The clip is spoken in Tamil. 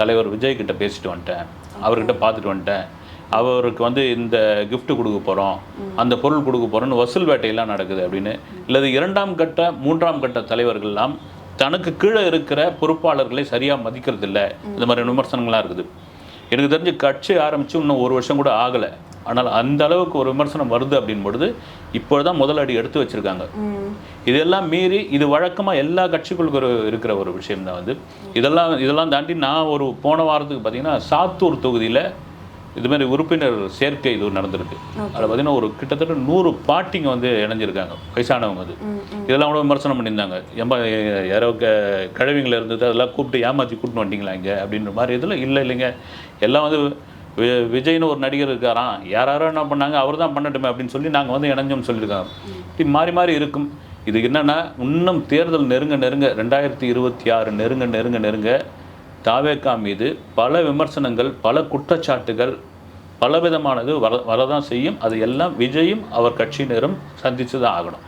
தலைவர் விஜய் கிட்ட பேசிட்டு வந்துட்டேன், அவர்கிட்ட பார்த்துட்டு வந்துட்டேன், அவருக்கு வந்து இந்த கிஃப்ட் கொடுக்க போகிறோம், அந்த பொருள் கொடுக்க போகிறோன்னு வசூல் வேட்டையெல்லாம் நடக்குது அப்படின்னு. இல்லது 2ஆம் கட்ட 3ஆம் கட்ட தலைவர்கள்லாம் தனக்கு கீழே இருக்கிற பொறுப்பாளர்களை சரியாக மதிக்கிறது இல்லை, இந்த மாதிரி விமர்சனங்கள்லாம் இருக்குது. எனக்கு தெரிஞ்சு கட்சி ஆரம்பித்து இன்னும் 1 வருஷம் கூட ஆகலை, ஆனால் அந்த அளவுக்கு ஒரு விமர்சனம் வருது அப்படின் பொழுது இப்போதான் முதல் அடி எடுத்து வச்சுருக்காங்க. இதெல்லாம் மீறி இது வழக்கமாக எல்லா கட்சிகளுக்கும் இருக்கிற ஒரு விஷயம்தான் வந்து. இதெல்லாம் தாண்டி நான் ஒரு போன வாரத்துக்கு பார்த்தீங்கன்னா சாத்தூர் தொகுதியில் இதுமாதிரி உறுப்பினர் சேர்க்கை இது நடந்திருக்கு. அதில் பார்த்தீங்கன்னா ஒரு கிட்டத்தட்ட 100 பாட்டிங்க வந்து இணைஞ்சிருக்காங்க, வயசானவங்க. அது இதெல்லாம் கூட விமர்சனம் பண்ணியிருந்தாங்க, யாரோ கழவிங்களை இருந்தது அதெல்லாம் கூப்பிட்டு ஏமாற்றி கூப்பிட்டு வந்துட்டீங்களா இங்கே அப்படின்ற மாதிரி. இதில் இல்லைங்க, எல்லாம் வந்து விஜய்னு ஒரு நடிகர் இருக்காராம், யாரோ என்ன பண்ணாங்க, அவர் தான் பண்ணட்டுமே அப்படின்னு சொல்லி நாங்கள் வந்து இணைஞ்சோம்னு சொல்லியிருக்காங்க. இப்படி மாறி மாறி இருக்கும். இது என்னென்னா இன்னும் தேர்தல் நெருங்க 2026 நெருங்க தாவேகா மீது பல விமர்சனங்கள், பல குற்றச்சாட்டுகள், பலவிதமானது வரதான் செய்யும். அது எல்லாம் விஜயும் அவர் கட்சியினரும் சந்தித்து தான் ஆகணும்.